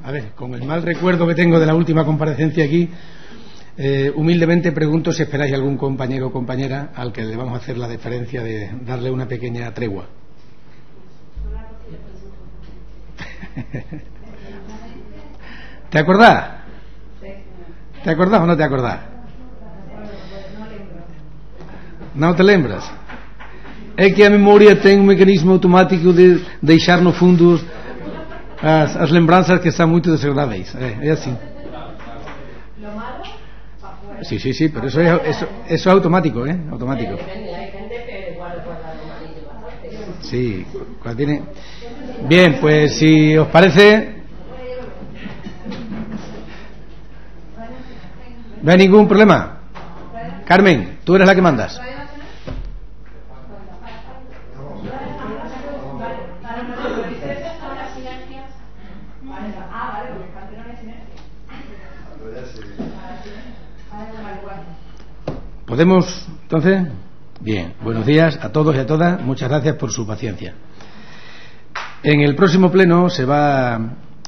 A ver, con el mal recuerdo que tengo de la última comparecencia aquí, humildemente pregunto si esperáis algún compañero o compañera al que le vamos a hacer la deferencia de darle una pequeña tregua. ¿Te acordás? ¿Te acordás o no te acordás? Não te lembras? É que a memória tem um mecanismo automático de deixar no fundo as lembranças que están muito desagradáveis. É assim. Sí, sí, sí, pero eso es automático, ¿eh? Automático. Sí, cuando tiene. Bien, pues si os parece, no hay ningún problema. Carmen, tú eres la que mandas. ¿Podemos, entonces? Bien, buenos días a todos y a todas. Muchas gracias por su paciencia. En el próximo pleno se va a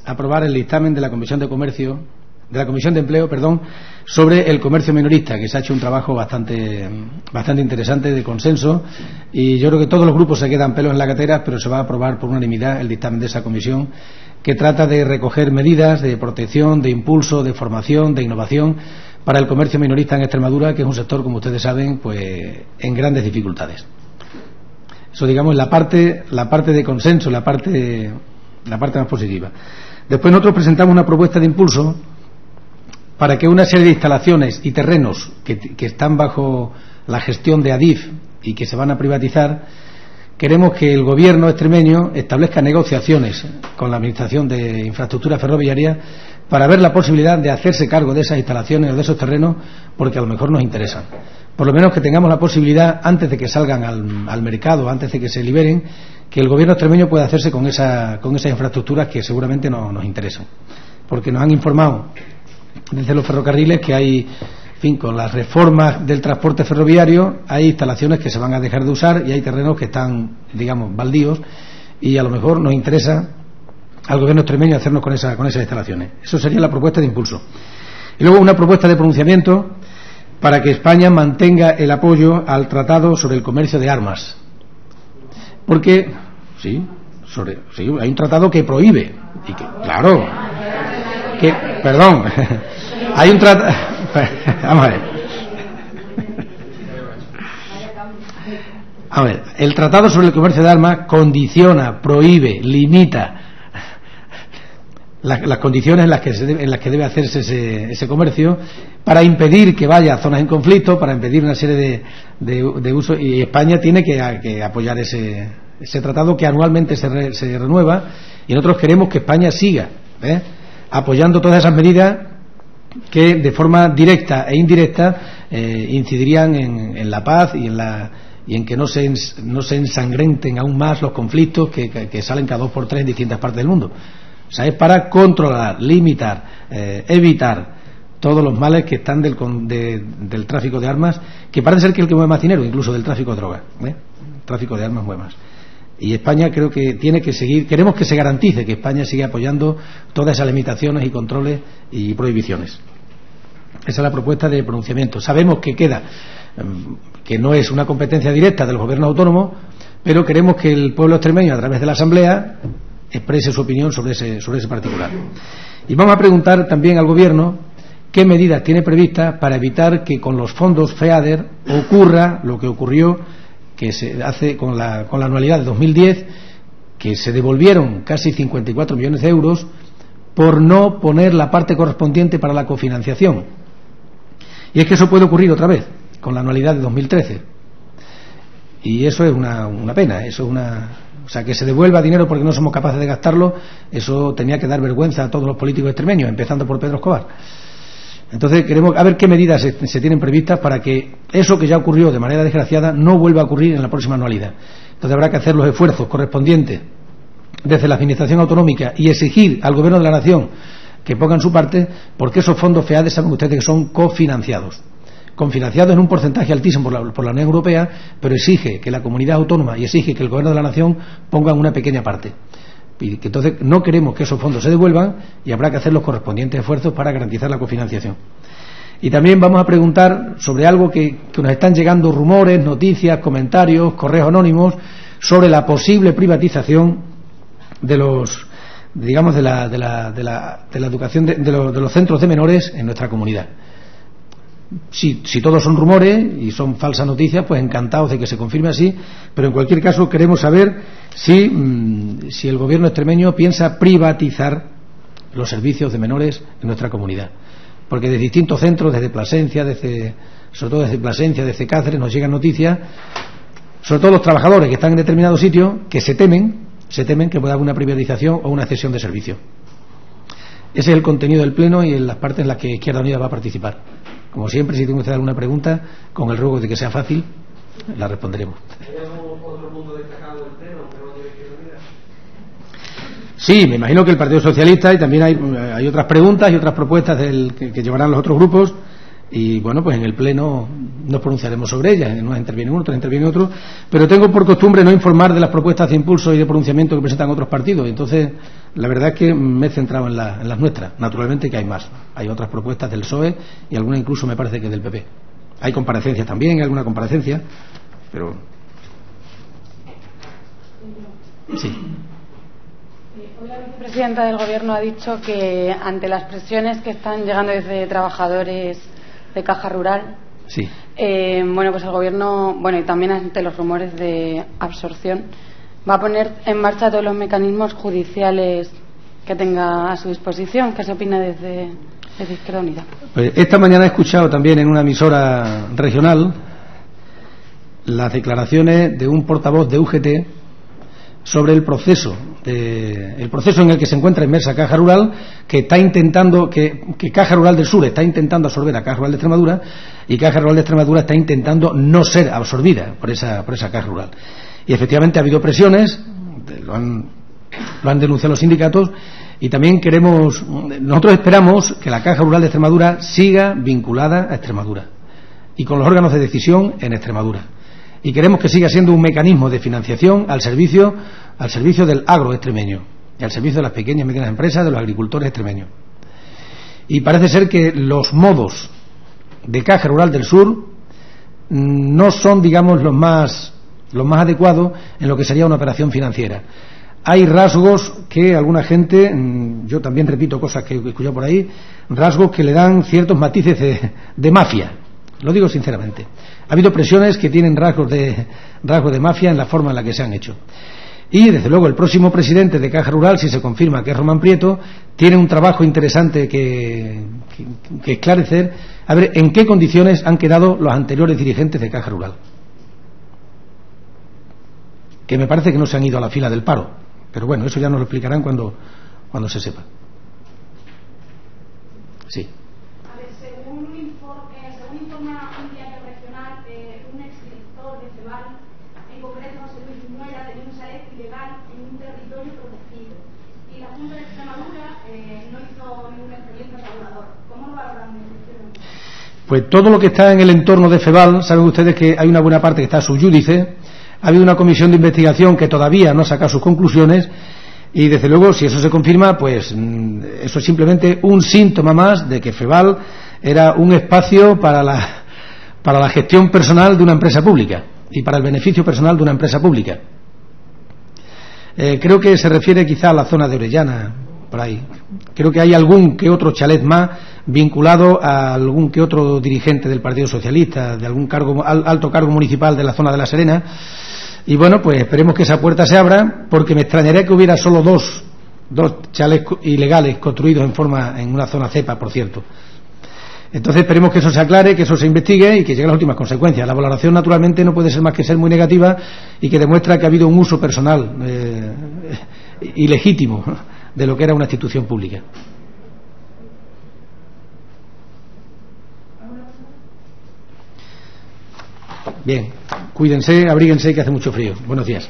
aprobar el dictamen de la Comisión de Comercio, de la Comisión de Empleo, sobre el comercio minorista, que se ha hecho un trabajo bastante interesante de consenso, y yo creo que todos los grupos se quedan pelos en la gatera, pero se va a aprobar por unanimidad el dictamen de esa comisión, que trata de recoger medidas de protección, de impulso, de formación, de innovación para el comercio minorista en Extremadura, que es un sector, como ustedes saben, pues en grandes dificultades. Eso, digamos, la parte de consenso, la parte más positiva. Después nosotros presentamos una propuesta de impulso para que una serie de instalaciones y terrenos que están bajo la gestión de Adif y que se van a privatizar, queremos que el gobierno extremeño establezca negociaciones con la Administración de Infraestructura Ferroviaria para ver la posibilidad de hacerse cargo de esas instalaciones o de esos terrenos, porque a lo mejor nos interesan. Por lo menos que tengamos la posibilidad, antes de que salgan al mercado, antes de que se liberen, que el gobierno extremeño pueda hacerse con esas infraestructuras que seguramente nos interesan. Porque nos han informado desde los ferrocarriles que hay, en fin, con las reformas del transporte ferroviario, hay instalaciones que se van a dejar de usar y hay terrenos que están, digamos, baldíos, y a lo mejor nos interesa al gobierno extremeño hacernos con esas instalaciones. Eso sería la propuesta de impulso. Y luego una propuesta de pronunciamiento para que España mantenga el apoyo al tratado sobre el comercio de armas. Porque, sí, hay un tratado que prohíbe, y que, claro, perdón, hay un tratado, vamos a ver, el tratado sobre el comercio de armas condiciona, prohíbe, limita las condiciones en las que debe hacerse ese comercio, para impedir que vaya a zonas en conflicto, para impedir una serie de usos, y España tiene que apoyar ese tratado, que anualmente se renueva, y nosotros queremos que España siga apoyando todas esas medidas que de forma directa e indirecta incidirían en la paz y en que no se ensangrenten aún más los conflictos que salen cada 2 por 3 en distintas partes del mundo. O sea, es para controlar, limitar, evitar todos los males que están del tráfico de armas, que parece ser que es el que mueve más dinero, incluso del tráfico de drogas. El tráfico de armas mueve más. Y España creo que tiene que seguir, queremos que se garantice que España siga apoyando todas esas limitaciones y controles y prohibiciones. Esa es la propuesta de pronunciamiento. Sabemos que que no es una competencia directa de los gobiernos autónomos, pero queremos que el pueblo extremeño, a través de la Asamblea, exprese su opinión sobre ese particular. Y vamos a preguntar también al gobierno qué medidas tiene previstas para evitar que con los fondos FEADER ocurra lo que ocurrió, que se hace con la anualidad de 2010, que se devolvieron casi 54 millones de euros por no poner la parte correspondiente para la cofinanciación. Y es que eso puede ocurrir otra vez con la anualidad de 2013, y eso es una pena. Eso es o sea, que se devuelva dinero porque no somos capaces de gastarlo, eso tenía que dar vergüenza a todos los políticos extremeños, empezando por Pedro Escobar. Entonces queremos a ver qué medidas se tienen previstas para que eso que ya ocurrió de manera desgraciada no vuelva a ocurrir en la próxima anualidad. Entonces habrá que hacer los esfuerzos correspondientes desde la Administración autonómica y exigir al Gobierno de la Nación que pongan su parte, porque esos fondos FEADER saben ustedes que son cofinanciados en un porcentaje altísimo por la Unión Europea, pero exige que la comunidad autónoma y exige que el Gobierno de la Nación pongan una pequeña parte. Y que entonces no queremos que esos fondos se devuelvan y habrá que hacer los correspondientes esfuerzos para garantizar la cofinanciación. Y también vamos a preguntar sobre algo que nos están llegando rumores, noticias, comentarios, correos anónimos sobre la posible privatización de los, digamos, de la educación de los centros de menores en nuestra comunidad. Si todos son rumores y son falsas noticias, pues encantados de que se confirme así, pero en cualquier caso queremos saber si el gobierno extremeño piensa privatizar los servicios de menores en nuestra comunidad, porque de distintos centros, desde Plasencia, sobre todo desde Plasencia, desde Cáceres, nos llegan noticias, sobre todo los trabajadores que están en determinados sitios, que se temen que pueda haber una privatización o una cesión de servicio. Ese es el contenido del pleno y en las partes en las que Izquierda Unida va a participar. Como siempre, si tengo usted alguna pregunta, con el ruego de que sea fácil, la responderemos. ¿Hay algún otro punto destacado del pleno que no tiene Izquierda Unida? Sí, me imagino que el Partido Socialista, y también hay otras preguntas y otras propuestas que llevarán los otros grupos, y bueno, pues en el pleno nos pronunciaremos sobre ellas. En unas interviene uno, otras interviene otro, pero tengo por costumbre no informar de las propuestas de impulso y de pronunciamiento que presentan otros partidos. Entonces, la verdad es que me he centrado en las nuestras. Naturalmente que hay más, hay otras propuestas del PSOE y alguna incluso me parece que del PP. Hay comparecencias también, hay alguna comparecencia, pero sí. Hoy la vicepresidenta del Gobierno ha dicho que ante las presiones que están llegando desde trabajadores de Caja Rural, sí. Bueno, pues el Gobierno, bueno, y también ante los rumores de absorción, va a poner en marcha todos los mecanismos judiciales que tenga a su disposición. ¿Qué se opina desde Izquierda Unida? Pues esta mañana he escuchado también en una emisora regional las declaraciones de un portavoz de UGT sobre el proceso en el que se encuentra inmersa Caja Rural, que está intentando que Caja Rural del Sur está intentando absorber a Caja Rural de Extremadura, y Caja Rural de Extremadura está intentando no ser absorbida por esa Caja Rural. Y efectivamente ha habido presiones, lo han denunciado los sindicatos, y también nosotros esperamos que la Caja Rural de Extremadura siga vinculada a Extremadura y con los órganos de decisión en Extremadura. Y queremos que siga siendo un mecanismo de financiación al servicio del agro extremeño y al servicio de las pequeñas y medianas empresas, de los agricultores extremeños. Y parece ser que los modos de Caja Rural del Sur no son, digamos, los más adecuados en lo que sería una operación financiera. Hay rasgos que alguna gente, yo también repito cosas que he escuchado por ahí, rasgos que le dan ciertos matices de mafia. Lo digo sinceramente. Ha habido presiones que tienen rasgos de mafia en la forma en la que se han hecho. Y, desde luego, el próximo presidente de Caja Rural, si se confirma que es Román Prieto, tiene un trabajo interesante que esclarecer, a ver en qué condiciones han quedado los anteriores dirigentes de Caja Rural. Que me parece que no se han ido a la fila del paro. Pero bueno, eso ya nos lo explicarán cuando se sepa. Sí. Según informa un diario regional, un exdirector de CEBAL, en concreto José Luis Muera, tenía un chalet ilegal en un territorio protegido. Y la Junta de Extremadura no hizo ningún expediente regulador. ¿Cómo lo valoran? Pues todo lo que está en el entorno de FEBAL, saben ustedes que hay una buena parte que está sub iudice. Ha habido una comisión de investigación que todavía no ha sacado sus conclusiones. Y desde luego, si eso se confirma, pues eso es simplemente un síntoma más de que FEBAL era un espacio para la gestión personal de una empresa pública y para el beneficio personal de una empresa pública. Creo que se refiere quizá a la zona de Orellana, por ahí. Creo que hay algún que otro chalet más vinculado a algún que otro dirigente del Partido Socialista, de algún alto cargo municipal de la zona de La Serena. Y bueno, pues esperemos que esa puerta se abra, porque me extrañaría que hubiera solo dos chalets ilegales construidos en una zona cepa, por cierto. Entonces esperemos que eso se aclare, que eso se investigue y que lleguen las últimas consecuencias. La valoración naturalmente no puede ser más que ser muy negativa y que demuestra que ha habido un uso personal ilegítimo de lo que era una institución pública. Bien, cuídense, abríguense, que hace mucho frío. Buenos días.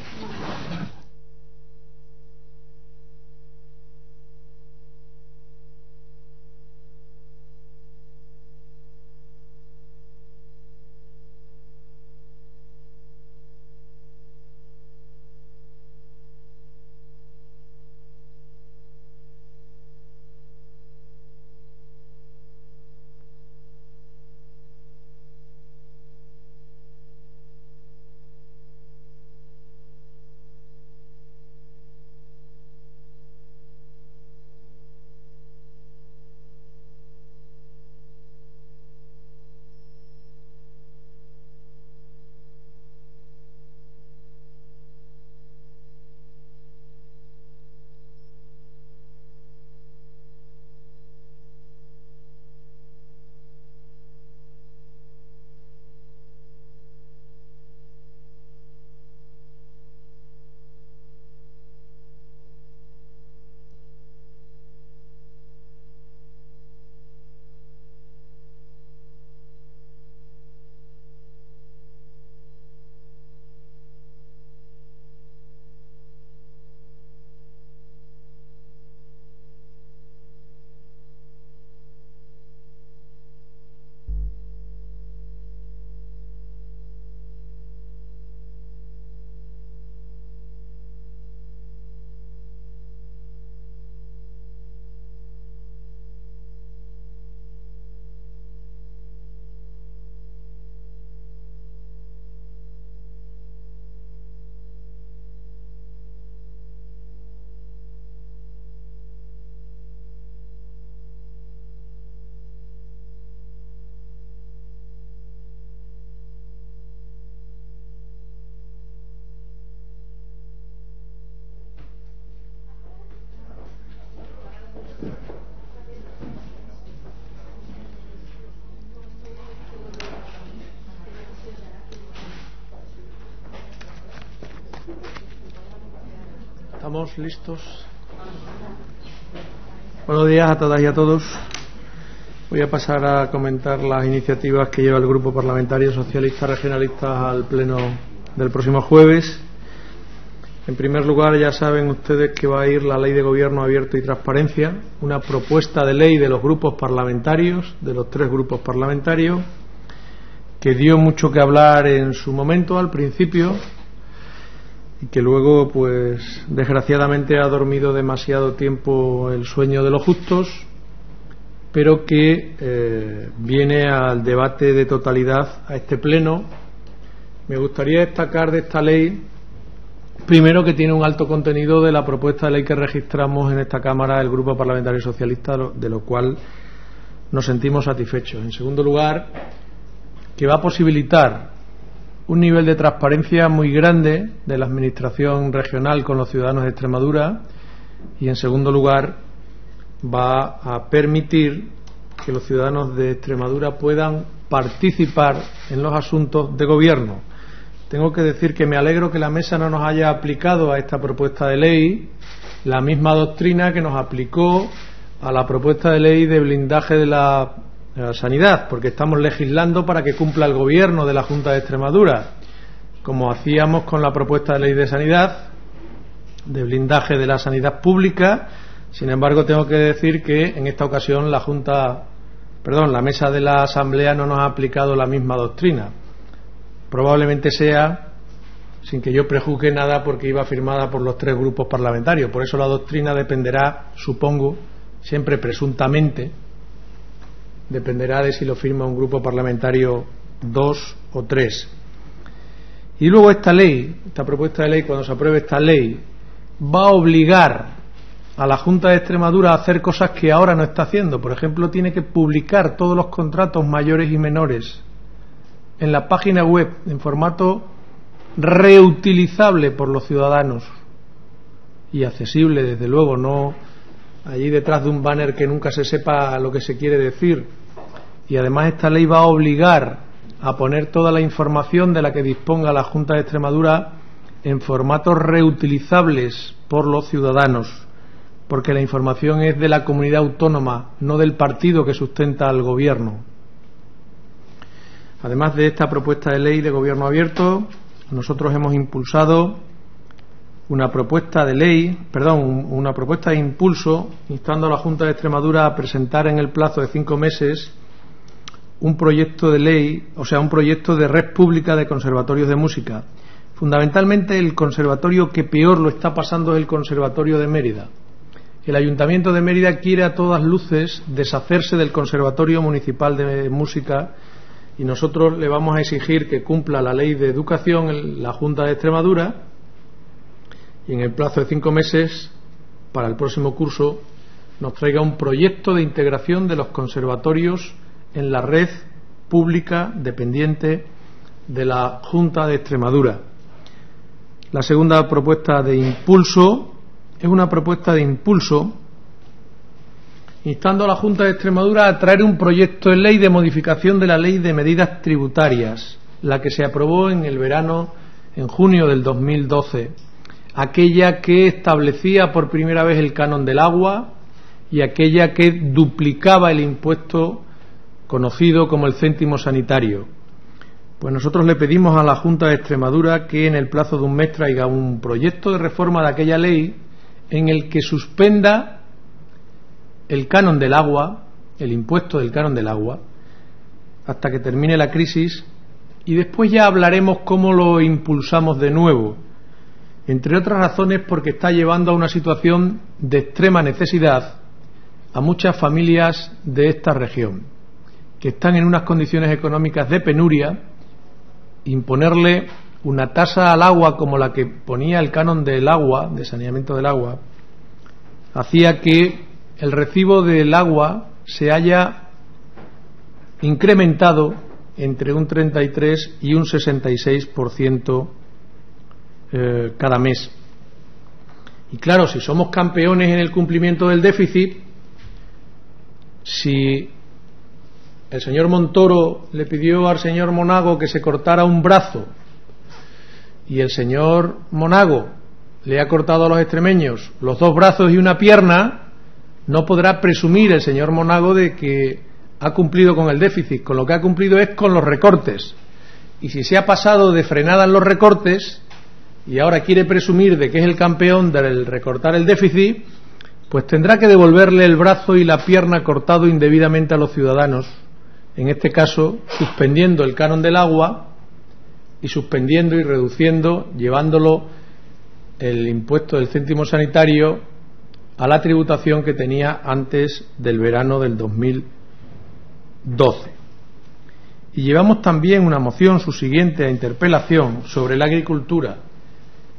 ¿Estamos listos? Buenos días a todas y a todos. Voy a pasar a comentar las iniciativas que lleva el Grupo Parlamentario Socialista Regionalista al pleno del próximo jueves. En primer lugar, ya saben ustedes que va a ir la Ley de Gobierno Abierto y Transparencia, una propuesta de ley de los grupos parlamentarios, de los 3 grupos parlamentarios, que dio mucho que hablar en su momento, al principio, y que luego, pues, desgraciadamente ha dormido demasiado tiempo el sueño de los justos, pero que viene al debate de totalidad a este pleno. Me gustaría destacar de esta ley, primero, que tiene un alto contenido de la propuesta de ley que registramos en esta Cámara el Grupo Parlamentario Socialista, de lo cual nos sentimos satisfechos. En segundo lugar, que va a posibilitar un nivel de transparencia muy grande de la Administración regional con los ciudadanos de Extremadura, y en segundo lugar va a permitir que los ciudadanos de Extremadura puedan participar en los asuntos de gobierno. Tengo que decir que me alegro que la mesa no nos haya aplicado a esta propuesta de ley la misma doctrina que nos aplicó a la propuesta de ley de blindaje de la sanidad, porque estamos legislando para que cumpla el gobierno de la Junta de Extremadura, como hacíamos con la propuesta de ley de sanidad, de blindaje de la sanidad pública. Sin embargo, tengo que decir que en esta ocasión la mesa de la Asamblea no nos ha aplicado la misma doctrina. Probablemente sea, sin que yo prejuzgue nada, porque iba firmada por los 3 grupos parlamentarios. Por eso la doctrina dependerá, supongo, siempre presuntamente, dependerá de si lo firma un grupo parlamentario 2 o 3. Y luego esta propuesta de ley, cuando se apruebe esta ley, va a obligar a la Junta de Extremadura a hacer cosas que ahora no está haciendo. Por ejemplo, tiene que publicar todos los contratos mayores y menores en la página web en formato reutilizable por los ciudadanos y accesible, desde luego, no allí detrás de un banner que nunca se sepa lo que se quiere decir. Y además esta ley va a obligar a poner toda la información de la que disponga la Junta de Extremadura en formatos reutilizables por los ciudadanos, porque la información es de la comunidad autónoma, no del partido que sustenta al gobierno. Además de esta propuesta de ley de gobierno abierto, nosotros hemos impulsado una propuesta de impulso instando a la Junta de Extremadura a presentar en el plazo de 5 meses un proyecto de ley, un proyecto de red pública de conservatorios de música. Fundamentalmente, el conservatorio que peor lo está pasando es el Conservatorio de Mérida. El Ayuntamiento de Mérida quiere a todas luces deshacerse del Conservatorio Municipal de Música, y nosotros le vamos a exigir que cumpla la Ley de Educación en la Junta de Extremadura, y en el plazo de 5 meses, para el próximo curso, nos traiga un proyecto de integración de los conservatorios en la red pública dependiente de la Junta de Extremadura. La segunda propuesta de impulso es una propuesta de impulso instando a la Junta de Extremadura a traer un proyecto de ley de modificación de la Ley de Medidas Tributarias, la que se aprobó en el verano, en junio del 2012, aquella que establecía por primera vez el canon del agua y aquella que duplicaba el impuesto conocido como el céntimo sanitario. Pues nosotros le pedimos a la Junta de Extremadura que en el plazo de un mes traiga un proyecto de reforma de aquella ley en el que suspenda el canon del agua, el impuesto del canon del agua, hasta que termine la crisis, y después ya hablaremos cómo lo impulsamos de nuevo, entre otras razones porque está llevando a una situación de extrema necesidad a muchas familias de esta región, que están en unas condiciones económicas de penuria. Imponerle una tasa al agua como la que ponía el canon del agua, de saneamiento del agua, hacía que el recibo del agua se haya incrementado entre un 33 y un 66% cada mes. Y claro, si somos campeones en el cumplimiento del déficit, si el señor Montoro le pidió al señor Monago que se cortara un brazo y el señor Monago le ha cortado a los extremeños los 2 brazos y una pierna, no podrá presumir el señor Monago de que ha cumplido con el déficit. Con lo que ha cumplido es con los recortes. Y si se ha pasado de frenada en los recortes y ahora quiere presumir de que es el campeón del recortar el déficit, pues tendrá que devolverle el brazo y la pierna cortado indebidamente a los ciudadanos, en este caso suspendiendo el canon del agua y suspendiendo y reduciendo, llevándolo el impuesto del céntimo sanitario a la tributación que tenía antes del verano del 2012. Y llevamos también una moción subsiguiente a interpelación sobre la agricultura.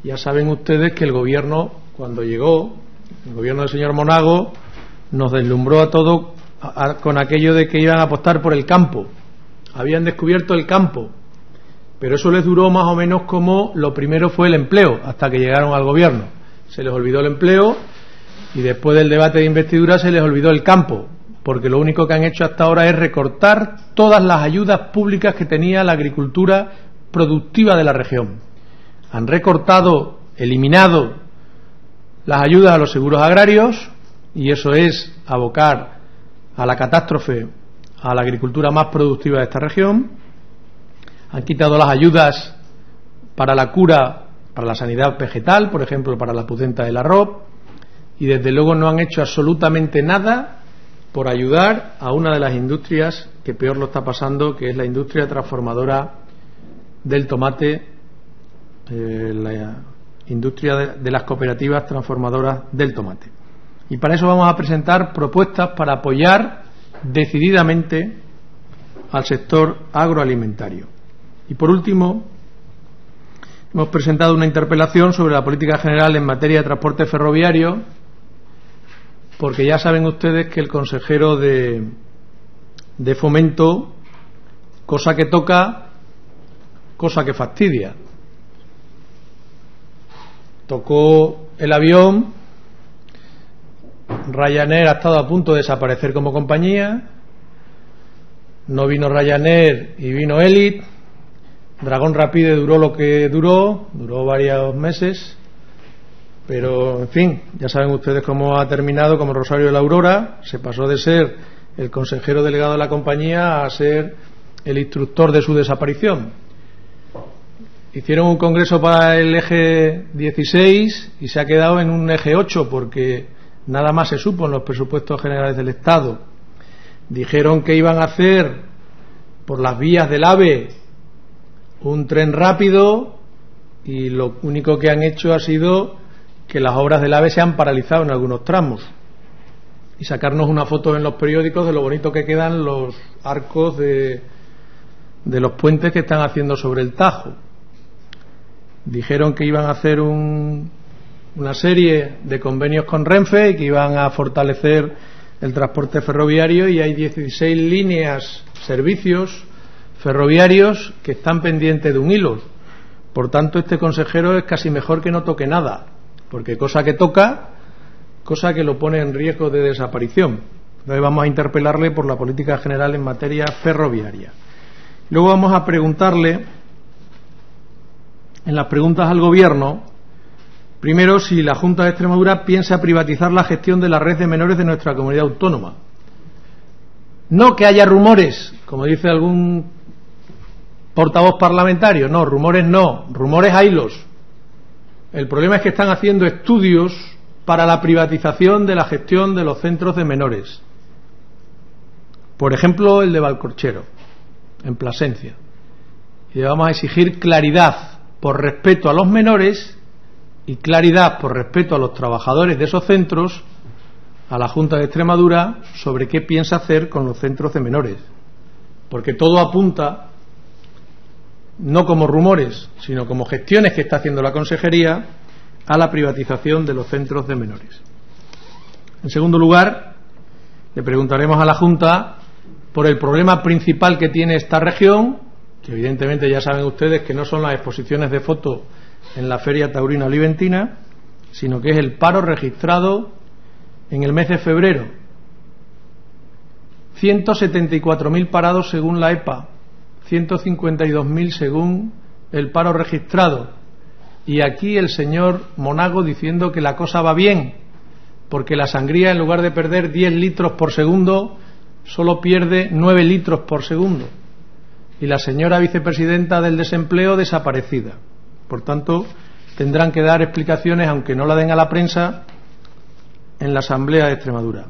Ya saben ustedes que el gobierno, cuando llegó, el gobierno del señor Monago, nos deslumbró a todos con aquello de que iban a apostar por el campo. Habían descubierto el campo, pero eso les duró más o menos como lo primero fue el empleo, hasta que llegaron al gobierno. Se les olvidó el empleo y después del debate de investidura se les olvidó el campo, porque lo único que han hecho hasta ahora es recortar todas las ayudas públicas que tenía la agricultura productiva de la región. Han recortado, eliminado las ayudas a los seguros agrarios, y eso es abocar a la catástrofe a la agricultura más productiva de esta región. Han quitado las ayudas para la cura, para la sanidad vegetal, por ejemplo, para la pudenta del arroz, y desde luego no han hecho absolutamente nada por ayudar a una de las industrias que peor lo está pasando, que es la industria transformadora del tomate, la industria de las cooperativas transformadoras del tomate. Y para eso vamos a presentar propuestas para apoyar decididamente al sector agroalimentario. Y por último, hemos presentado una interpelación sobre la política general en materia de transporte ferroviario, porque ya saben ustedes que el consejero de Fomento, cosa que toca, cosa que fastidia. Tocó el avión, Ryanair ha estado a punto de desaparecer como compañía, no vino Ryanair y vino Elite, Dragón Rapide duró lo que duró varios meses, pero en fin, ya saben ustedes cómo ha terminado, como Rosario de la Aurora, se pasó de ser el consejero delegado de la compañía a ser el instructor de su desaparición. Hicieron un congreso para el eje 16 y se ha quedado en un eje 8 porque nada más se supo en los presupuestos generales del Estado. Dijeron que iban a hacer por las vías del AVE un tren rápido y lo único que han hecho ha sido que las obras del AVE se han paralizado en algunos tramos y sacarnos una foto en los periódicos de lo bonito que quedan los arcos de los puentes que están haciendo sobre el Tajo. Dijeron que iban a hacer una serie de convenios con Renfe y que iban a fortalecer el transporte ferroviario, y hay 16 líneas, servicios ferroviarios que están pendientes de un hilo. Por tanto, este consejero es casi mejor que no toque nada, porque cosa que toca, cosa que lo pone en riesgo de desaparición. Entonces vamos a interpelarle por la política general en materia ferroviaria. Luego vamos a preguntarle, en las preguntas al Gobierno, primero, si la Junta de Extremadura piensa privatizar la gestión de la red de menores de nuestra comunidad autónoma. No que haya rumores, como dice algún portavoz parlamentario, no, rumores haylos. El problema es que están haciendo estudios para la privatización de la gestión de los centros de menores. Por ejemplo, el de Valcorchero, en Plasencia. Y le vamos a exigir claridad por respeto a los menores y claridad por respeto a los trabajadores de esos centros a la Junta de Extremadura sobre qué piensa hacer con los centros de menores, porque todo apunta, no como rumores, sino como gestiones que está haciendo la Consejería, a la privatización de los centros de menores. En segundo lugar, le preguntaremos a la Junta por el problema principal que tiene esta región, que evidentemente ya saben ustedes que no son las exposiciones de fotos en la Feria Taurina Oliventina, sino que es el paro registrado en el mes de febrero. 174.000 parados según la EPA, 152.000 según el paro registrado. y aquí el señor Monago diciendo que la cosa va bien, porque la sangría, en lugar de perder 10 litros por segundo, solo pierde 9 litros por segundo, y la señora vicepresidenta del desempleo desaparecida. Por tanto, tendrán que dar explicaciones, aunque no la den a la prensa, en la Asamblea de Extremadura.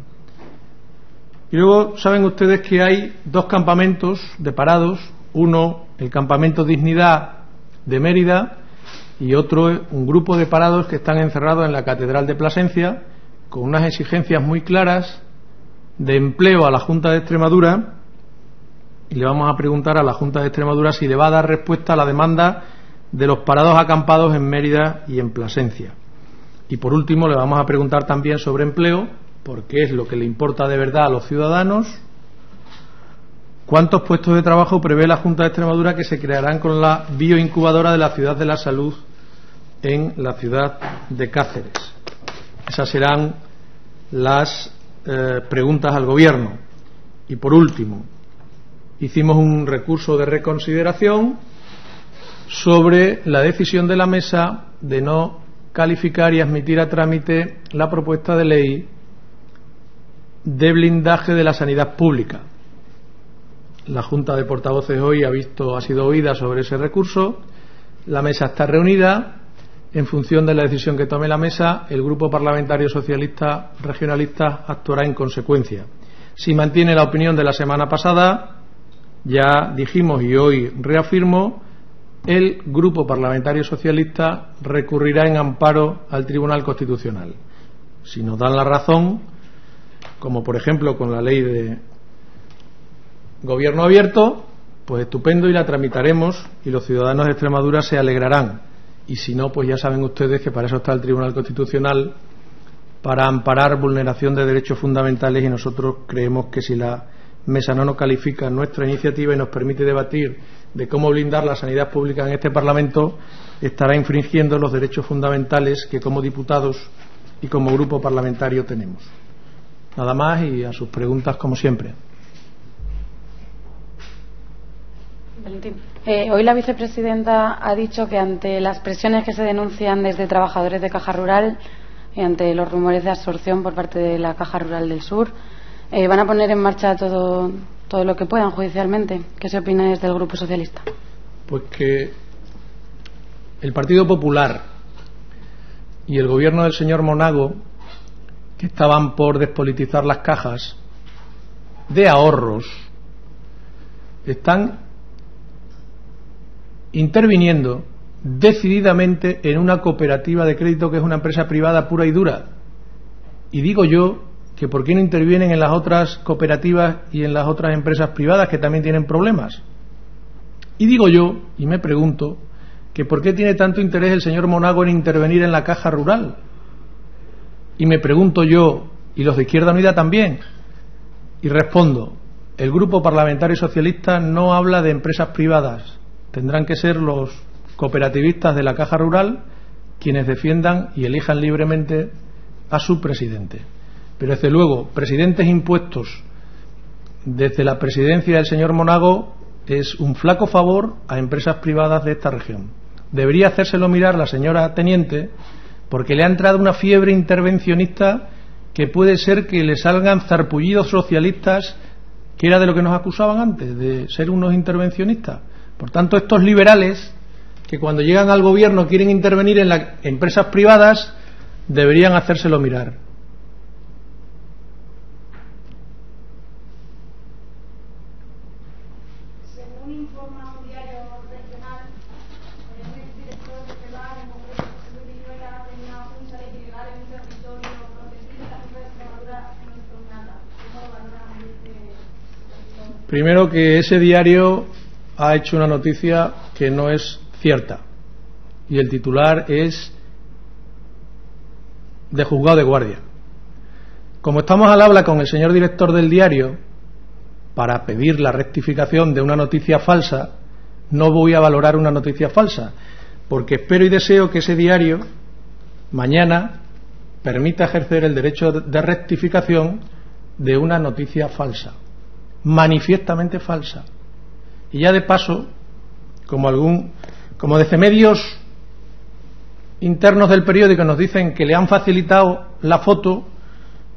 Y luego saben ustedes que hay 2 campamentos de parados, uno el campamento Dignidad de Mérida y otro un grupo de parados que están encerrados en la Catedral de Plasencia, con unas exigencias muy claras de empleo a la Junta de Extremadura, y le vamos a preguntar a la Junta de Extremadura si le va a dar respuesta a la demanda de los parados acampados en Mérida y en Plasencia. Y por último le vamos a preguntar también sobre empleo, porque es lo que le importa de verdad a los ciudadanos. ¿Cuántos puestos de trabajo prevé la Junta de Extremadura que se crearán con la bioincubadora de la Ciudad de la Salud en la ciudad de Cáceres? Esas serán las preguntas al Gobierno. Y por último, hicimos un recurso de reconsideración sobre la decisión de la Mesa de no calificar y admitir a trámite la propuesta de ley de blindaje de la sanidad pública. La Junta de Portavoces hoy ha sido oída sobre ese recurso. La Mesa está reunida. En función de la decisión que tome la Mesa, el Grupo Parlamentario Socialista Regionalista actuará en consecuencia. Si mantiene la opinión de la semana pasada, ya dijimos y hoy reafirmo, el Grupo Parlamentario Socialista recurrirá en amparo al Tribunal Constitucional. Si nos dan la razón, como por ejemplo con la ley de gobierno abierto, pues estupendo, y la tramitaremos y los ciudadanos de Extremadura se alegrarán. Y si no, pues ya saben ustedes que para eso está el Tribunal Constitucional, para amparar vulneración de derechos fundamentales, y nosotros creemos que si la Mesa no nos califica nuestra iniciativa y nos permite debatir de cómo blindar la sanidad pública en este Parlamento, estará infringiendo los derechos fundamentales que como diputados y como grupo parlamentario tenemos. Nada más, y a sus preguntas como siempre. Hoy la vicepresidenta ha dicho que ante las presiones que se denuncian desde trabajadores de Caja Rural y ante los rumores de absorción por parte de la Caja Rural del Sur, van a poner en marcha todo lo que puedan judicialmente. ¿Qué se opina desde el Grupo Socialista? Pues que el Partido Popular y el gobierno del señor Monago, que estaban por despolitizar las cajas de ahorros, están interviniendo decididamente en una cooperativa de crédito que es una empresa privada pura y dura. Y digo yo que ¿por qué no intervienen en las otras cooperativas y en las otras empresas privadas que también tienen problemas? Y digo yo, y me pregunto, que ¿por qué tiene tanto interés el señor Monago en intervenir en la Caja Rural? Y me pregunto yo, y los de Izquierda Unida también, y respondo, el Grupo Parlamentario Socialista no habla de empresas privadas. Tendrán que ser los cooperativistas de la Caja Rural quienes defiendan y elijan libremente a su presidente. Pero desde luego, presidentes impuestos desde la presidencia del señor Monago es un flaco favor a empresas privadas de esta región. Debería hacérselo mirar la señora teniente, porque le ha entrado una fiebre intervencionista que puede ser que le salgan zarpullidos socialistas, que era de lo que nos acusaban antes, de ser unos intervencionistas. Por tanto, estos liberales que cuando llegan al gobierno quieren intervenir en las empresas privadas deberían hacérselo mirar. Según informa un diario regional, el exdirector de CEBAR, en concreto José Luis Viñuela, tenía un chalet ilegal en un territorio protegido y la Junta de Extremadura no hizo nada. ¿Cómo valoran este territorio? Primero, que ese diario ha hecho una noticia que no es cierta, y el titular es de juzgado de guardia. Como estamos al habla con el señor director del diario para pedir la rectificación de una noticia falsa, no voy a valorar una noticia falsa, porque espero y deseo que ese diario mañana permita ejercer el derecho de rectificación de una noticia falsa, manifiestamente falsa. Y ya de paso, como desde medios internos del periódico nos dicen que le han facilitado la foto,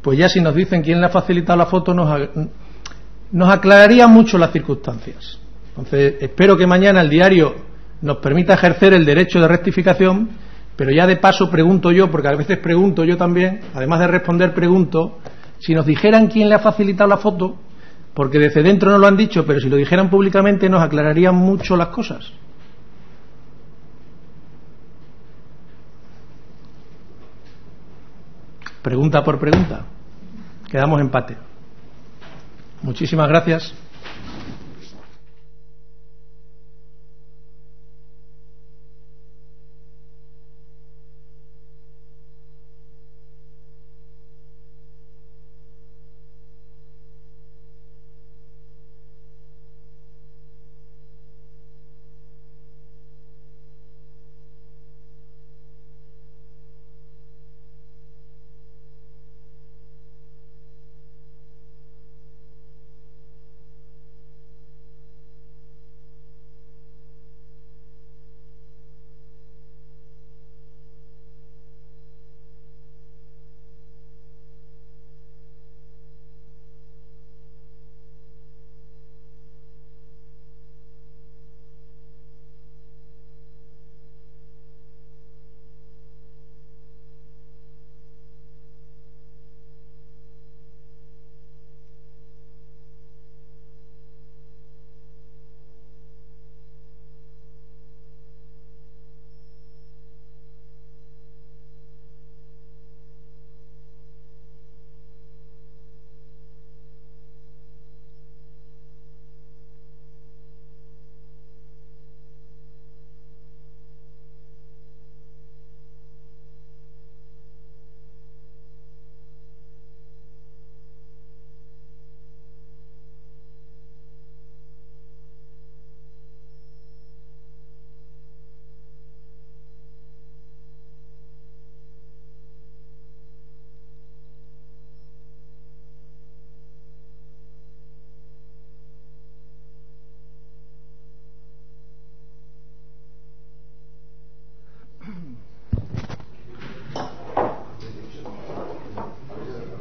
pues ya si nos dicen quién le ha facilitado la foto nos aclararía mucho las circunstancias. Entonces espero que mañana el diario nos permita ejercer el derecho de rectificación, pero ya de paso pregunto yo, porque a veces pregunto yo también, además de responder pregunto, si nos dijeran quién le ha facilitado la foto, porque desde dentro no lo han dicho, pero si lo dijeran públicamente nos aclararían mucho las cosas. Pregunta por pregunta. Quedamos empate. Muchísimas gracias.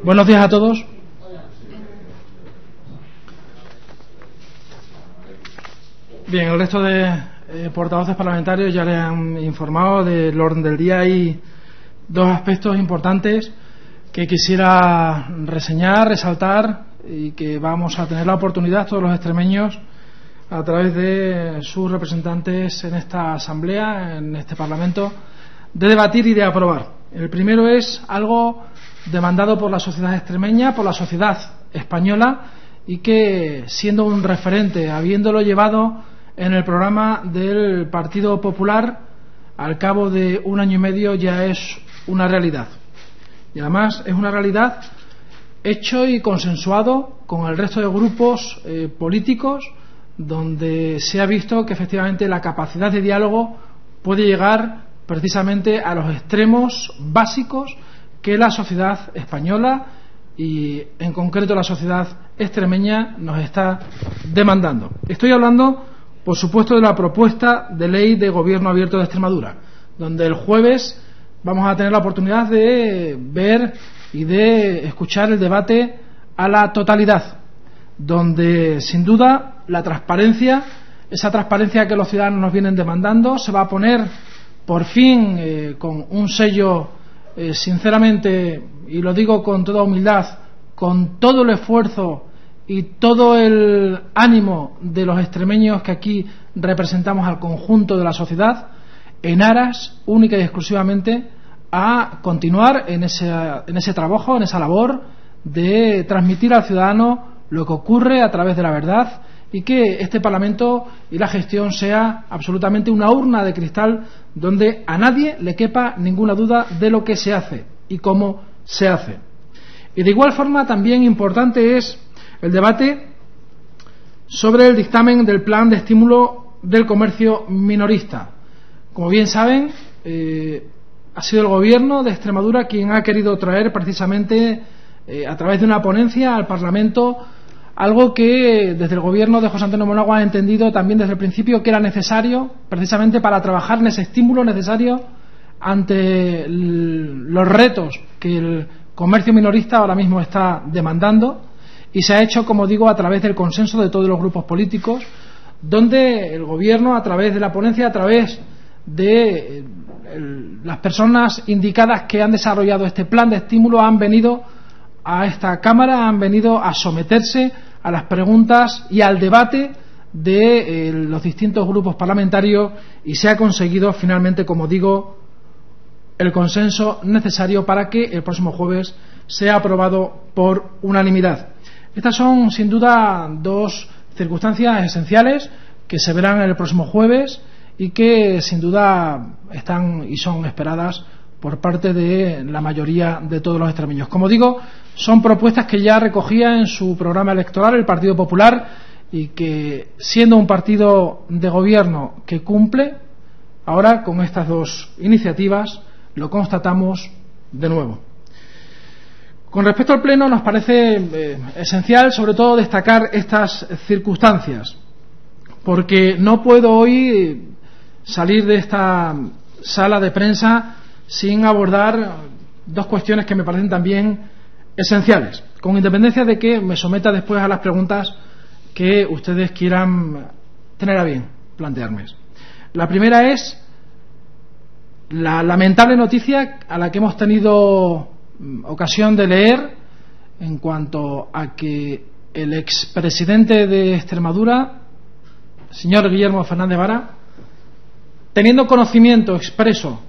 Buenos días a todos. Bien, el resto de portavoces parlamentarios ya les han informado del orden del día. Hay dos aspectos importantes que quisiera reseñar, resaltar y que vamos a tener la oportunidad todos los extremeños a través de sus representantes en esta asamblea, en este Parlamento, de debatir y de aprobar. El primero es algo demandado por la sociedad extremeña, por la sociedad española, y que, siendo un referente, habiéndolo llevado en el programa del Partido Popular, al cabo de 1 año y medio ya es una realidad. Y además es una realidad hecho y consensuado con el resto de grupos políticos, donde se ha visto que efectivamente la capacidad de diálogo puede llegar precisamente a los extremos básicos que la sociedad española y en concreto la sociedad extremeña nos está demandando. Estoy hablando, por supuesto, de la propuesta de ley de gobierno abierto de Extremadura, donde el jueves vamos a tener la oportunidad de ver y de escuchar el debate a la totalidad, donde sin duda la transparencia, esa transparencia que los ciudadanos nos vienen demandando, se va a poner por fin con un sello sinceramente, y lo digo con toda humildad, con todo el esfuerzo y todo el ánimo de los extremeños que aquí representamos al conjunto de la sociedad, en aras única y exclusivamente a continuar en ese trabajo, en esa labor de transmitir al ciudadano lo que ocurre a través de la verdad, y que este Parlamento y la gestión sea absolutamente una urna de cristal donde a nadie le quepa ninguna duda de lo que se hace y cómo se hace. Y de igual forma también importante es el debate sobre el dictamen del plan de estímulo del comercio minorista. Como bien saben, ha sido el Gobierno de Extremadura quien ha querido traer precisamente a través de una ponencia al Parlamento algo que desde el Gobierno de José Antonio Monagua ha entendido también desde el principio que era necesario precisamente para trabajar en ese estímulo necesario ante los retos que el comercio minorista ahora mismo está demandando, y se ha hecho, como digo, a través del consenso de todos los grupos políticos, donde el Gobierno, a través de la ponencia, a través de las personas indicadas que han desarrollado este plan de estímulo, han venido a esta Cámara, han venido a someterse a las preguntas y al debate de los distintos grupos parlamentarios, y se ha conseguido finalmente, como digo, el consenso necesario para que el próximo jueves sea aprobado por unanimidad. Estas son, sin duda, dos circunstancias esenciales que se verán el próximo jueves y que, sin duda, están y son esperadas por parte de la mayoría de todos los extremeños. Como digo, son propuestas que ya recogía en su programa electoral el Partido Popular y que, siendo un partido de gobierno que cumple, ahora con estas dos iniciativas lo constatamos de nuevo. Con respecto al Pleno, nos parece esencial, sobre todo, destacar estas circunstancias, porque no puedo hoy salir de esta sala de prensa sin abordar dos cuestiones que me parecen también esenciales, con independencia de que me someta después a las preguntas que ustedes quieran tener a bien plantearme. La primera es la lamentable noticia a la que hemos tenido ocasión de leer en cuanto a que el expresidente de Extremadura, señor Guillermo Fernández Vara, teniendo conocimiento expreso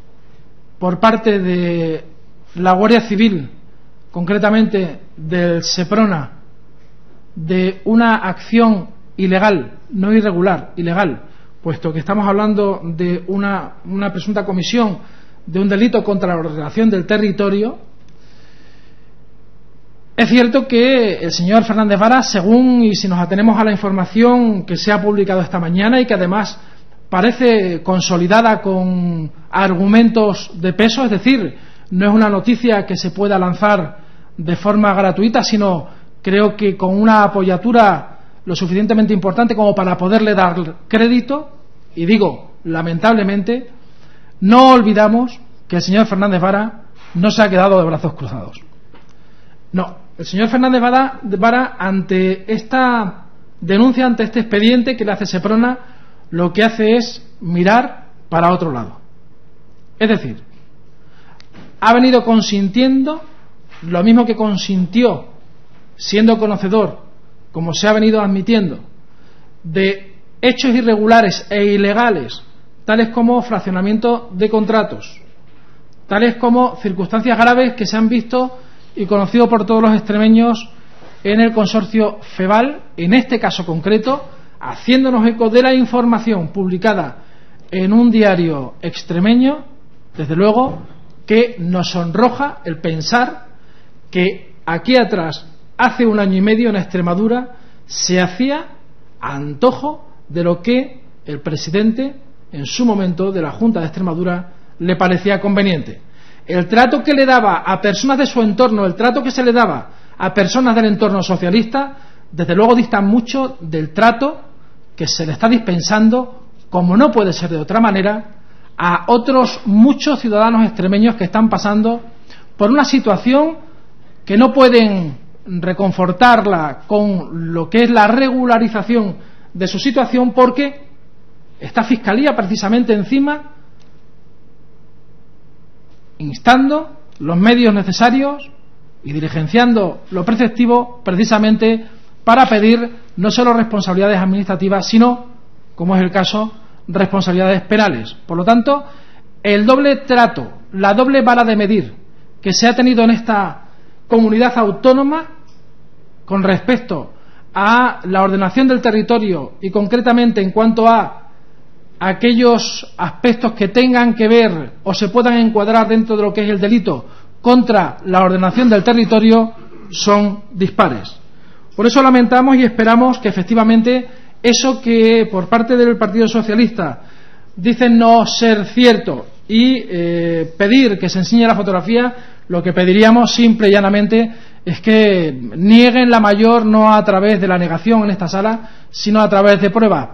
por parte de la Guardia Civil, concretamente del Seprona, de una acción ilegal, no irregular, ilegal, puesto que estamos hablando de una presunta comisión de un delito contra la ordenación del territorio. Es cierto que el señor Fernández Vara, según, y si nos atenemos a la información que se ha publicado esta mañana y que además parece consolidada con argumentos de peso, es decir, no es una noticia que se pueda lanzar de forma gratuita, sino creo que con una apoyatura lo suficientemente importante como para poderle dar crédito, y digo, lamentablemente, no olvidamos que el señor Fernández Vara no se ha quedado de brazos cruzados. No, el señor Fernández Vara, ante esta denuncia, ante este expediente que le hace Seprona, lo que hace es mirar para otro lado. Es decir, ha venido consintiendo lo mismo que consintió, siendo conocedor, como se ha venido admitiendo, de hechos irregulares e ilegales, tales como fraccionamiento de contratos, tales como circunstancias graves que se han visto y conocido por todos los extremeños en el consorcio FEVAL, en este caso concreto, haciéndonos eco de la información publicada en un diario extremeño, desde luego que nos sonroja el pensar que aquí atrás, hace un año y medio, en Extremadura se hacía antojo de lo que el presidente, en su momento, de la Junta de Extremadura, le parecía conveniente. El trato que le daba a personas de su entorno, el trato que se le daba a personas del entorno socialista, desde luego dista mucho del trato que se le está dispensando, como no puede ser de otra manera, a otros muchos ciudadanos extremeños que están pasando por una situación que no pueden reconfortarla con lo que es la regularización de su situación, porque esta Fiscalía precisamente encima instando los medios necesarios y diligenciando lo preceptivo precisamente para pedir no solo responsabilidades administrativas, sino, como es el caso, responsabilidades penales. Por lo tanto, el doble trato, la doble vara de medir que se ha tenido en esta comunidad autónoma con respecto a la ordenación del territorio y concretamente en cuanto a aquellos aspectos que tengan que ver o se puedan encuadrar dentro de lo que es el delito contra la ordenación del territorio, son dispares. Por eso lamentamos y esperamos que efectivamente eso que por parte del Partido Socialista dicen no ser cierto y pedir que se enseñe la fotografía, lo que pediríamos simple y llanamente es que nieguen la mayor, no a través de la negación en esta sala, sino a través de pruebas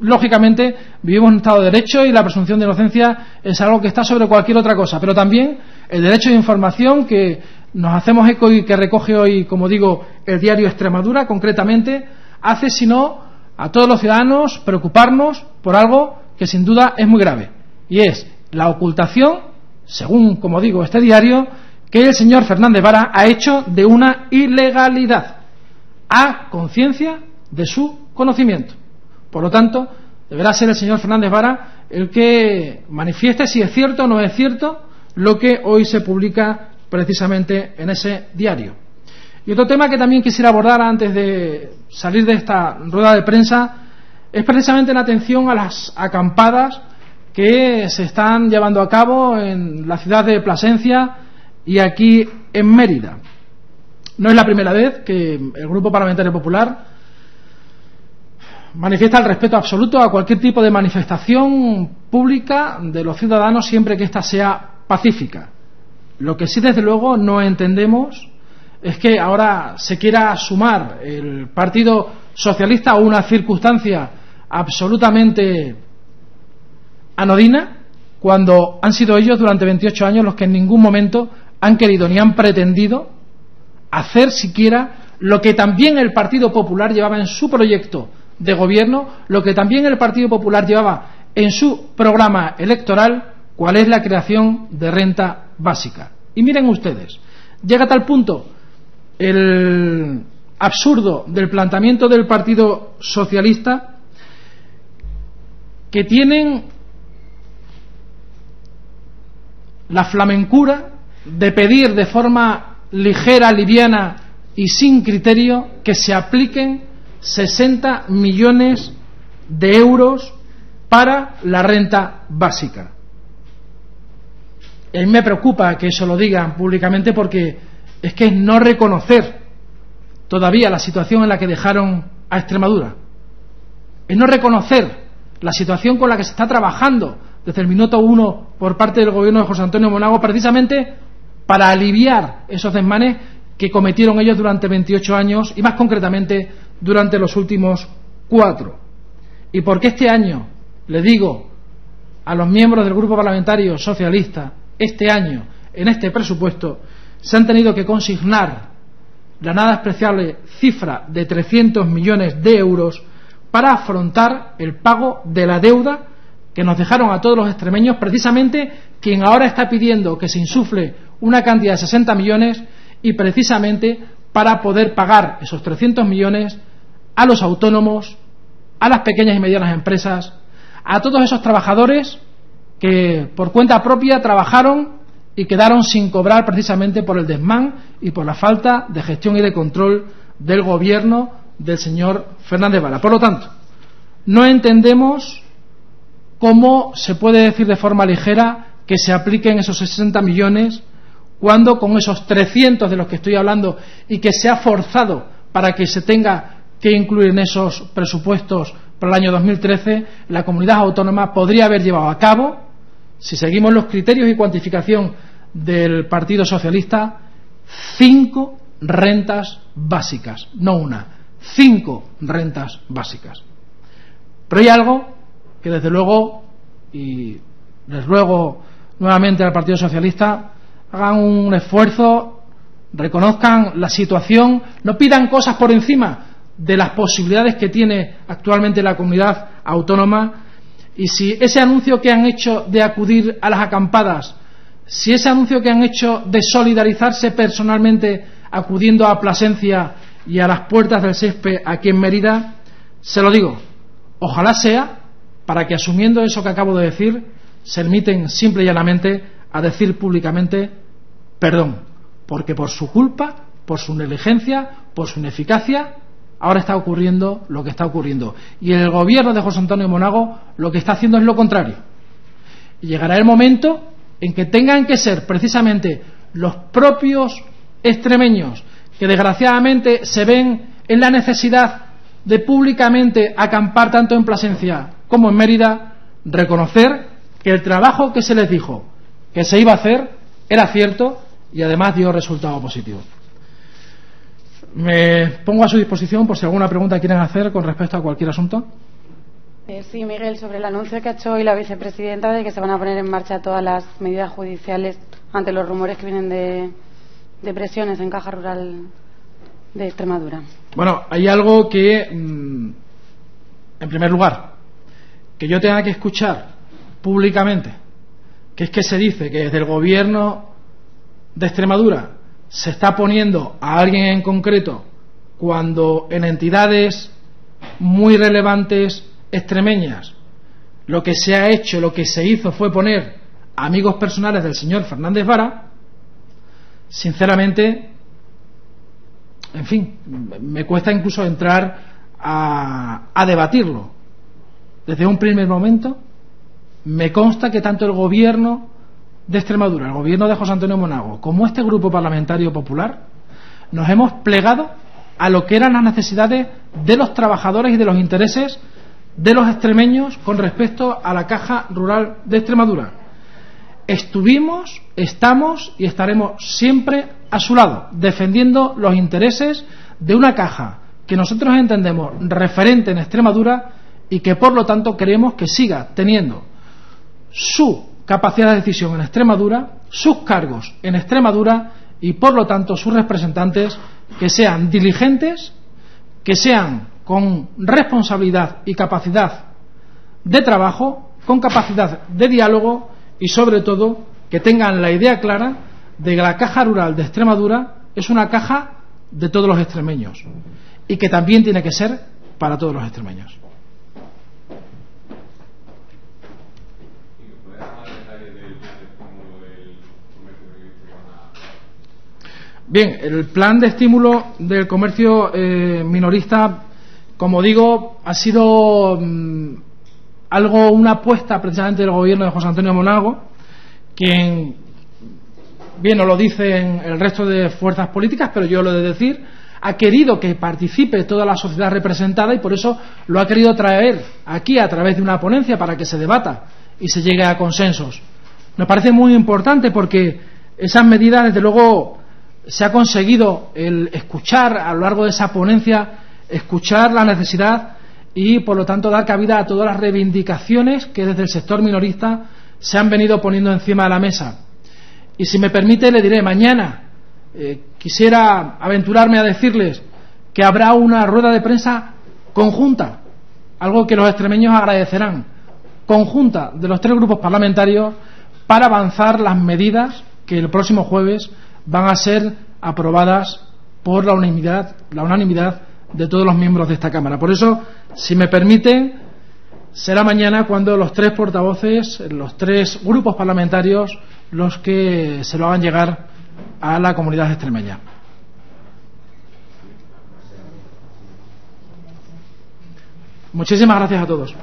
lógicamente vivimos en un Estado de Derecho y la presunción de inocencia es algo que está sobre cualquier otra cosa, pero también el derecho de información que nos hacemos eco y que recoge hoy, como digo, el diario Extremadura, concretamente, hace sino a todos los ciudadanos preocuparnos por algo que sin duda es muy grave, y es la ocultación, según, como digo, este diario, que el señor Fernández Vara ha hecho de una ilegalidad, a conciencia de su conocimiento. Por lo tanto, deberá ser el señor Fernández Vara el que manifieste si es cierto o no es cierto lo que hoy se publica precisamente en ese diario. Y otro tema que también quisiera abordar antes de salir de esta rueda de prensa es precisamente la atención a las acampadas que se están llevando a cabo en la ciudad de Plasencia y aquí en Mérida. No es la primera vez que el Grupo Parlamentario Popular manifiesta el respeto absoluto a cualquier tipo de manifestación pública de los ciudadanos siempre que ésta sea pacífica. Lo que sí, desde luego, no entendemos es que ahora se quiera sumar el Partido Socialista a una circunstancia absolutamente anodina, cuando han sido ellos durante 28 años los que en ningún momento han querido ni han pretendido hacer siquiera lo que también el Partido Popular llevaba en su proyecto de gobierno, lo que también el Partido Popular llevaba en su programa electoral, cuál es la creación de renta básica. Y miren ustedes, llega a tal punto el absurdo del planteamiento del Partido Socialista que tienen la flamencura de pedir de forma ligera, liviana y sin criterio que se apliquen 60 millones de euros para la renta básica. Y a mí me preocupa que eso lo digan públicamente, porque es que es no reconocer todavía la situación en la que dejaron a Extremadura, es no reconocer la situación con la que se está trabajando desde el minuto 1 por parte del gobierno de José Antonio Monago, precisamente para aliviar esos desmanes que cometieron ellos durante 28 años y más concretamente durante los últimos 4. Y porque este año, le digo a los miembros del Grupo Parlamentario Socialista, este año, en este presupuesto, se han tenido que consignar la nada despreciable cifra de 300 millones de euros para afrontar el pago de la deuda que nos dejaron a todos los extremeños, precisamente quien ahora está pidiendo que se insufle una cantidad de 60 millones y precisamente para poder pagar esos 300 millones a los autónomos, a las pequeñas y medianas empresas, a todos esos trabajadores que por cuenta propia trabajaron y quedaron sin cobrar precisamente por el desmán y por la falta de gestión y de control del gobierno del señor Fernández Vara. Por lo tanto, no entendemos cómo se puede decir de forma ligera que se apliquen esos 60 millones cuando con esos 300 de los que estoy hablando y que se ha forzado para que se tenga que incluir en esos presupuestos para el año 2013, la comunidad autónoma podría haber llevado a cabo, si seguimos los criterios y cuantificación del Partido Socialista, 5 rentas básicas, no una, 5 rentas básicas. Pero hay algo que desde luego, y les ruego nuevamente al Partido Socialista, hagan un esfuerzo, reconozcan la situación, no pidan cosas por encima de las posibilidades que tiene actualmente la comunidad autónoma. Y si ese anuncio que han hecho de acudir a las acampadas, si ese anuncio que han hecho de solidarizarse personalmente acudiendo a Plasencia y a las puertas del césped aquí en Mérida, se lo digo, ojalá sea para que, asumiendo eso que acabo de decir, se limiten simple y llanamente a decir públicamente perdón, porque por su culpa, por su negligencia, por su ineficacia, ahora está ocurriendo lo que está ocurriendo. Y el gobierno de José Antonio Monago lo que está haciendo es lo contrario. Y llegará el momento en que tengan que ser precisamente los propios extremeños, que desgraciadamente se ven en la necesidad de públicamente acampar tanto en Plasencia como en Mérida, reconocer que el trabajo que se les dijo que se iba a hacer era cierto y además dio resultado positivo. Me pongo a su disposición por si alguna pregunta quieren hacer con respecto a cualquier asunto. Sí, Miguel, sobre el anuncio que ha hecho hoy la vicepresidenta de que se van a poner en marcha todas las medidas judiciales ante los rumores que vienen de presiones en Caja Rural de Extremadura. Bueno, hay algo que, en primer lugar, que yo tenga que escuchar públicamente, que es que se dice que desde el gobierno de Extremadura se está poniendo a alguien en concreto cuando en entidades muy relevantes extremeñas lo que se ha hecho, lo que se hizo fue poner a amigos personales del señor Fernández Vara. Sinceramente, en fin, me cuesta incluso entrar a debatirlo. Desde un primer momento me consta que tanto el gobierno de Extremadura, el gobierno de José Antonio Monago, como este grupo parlamentario popular, nos hemos plegado a lo que eran las necesidades de los trabajadores y de los intereses de los extremeños con respecto a la Caja Rural de Extremadura. Estuvimos, estamos y estaremos siempre a su lado, defendiendo los intereses de una caja que nosotros entendemos referente en Extremadura y que por lo tanto queremos que siga teniendo su capacidad de decisión en Extremadura, sus cargos en Extremadura y por lo tanto sus representantes que sean diligentes, que sean con responsabilidad y capacidad de trabajo, con capacidad de diálogo y sobre todo que tengan la idea clara de que la Caja Rural de Extremadura es una caja de todos los extremeños y que también tiene que ser para todos los extremeños. Bien, el plan de estímulo del comercio minorista, como digo, ha sido una apuesta precisamente del gobierno de José Antonio Monago, quien, bien nos lo dicen el resto de fuerzas políticas, pero yo lo he de decir, ha querido que participe toda la sociedad representada y por eso lo ha querido traer aquí a través de una ponencia para que se debata y se llegue a consensos. Nos parece muy importante porque esas medidas, desde luego, se ha conseguido el escuchar a lo largo de esa ponencia, escuchar la necesidad y por lo tanto dar cabida a todas las reivindicaciones que desde el sector minorista se han venido poniendo encima de la mesa. Y si me permite le diré, mañana quisiera aventurarme a decirles que habrá una rueda de prensa conjunta, algo que los extremeños agradecerán, conjunta de los tres grupos parlamentarios para avanzar las medidas que el próximo jueves van a ser aprobadas por la unanimidad de todos los miembros de esta Cámara. Por eso, si me permiten, será mañana cuando los tres portavoces, los tres grupos parlamentarios, los que se lo hagan llegar a la comunidad extremeña. Muchísimas gracias a todos.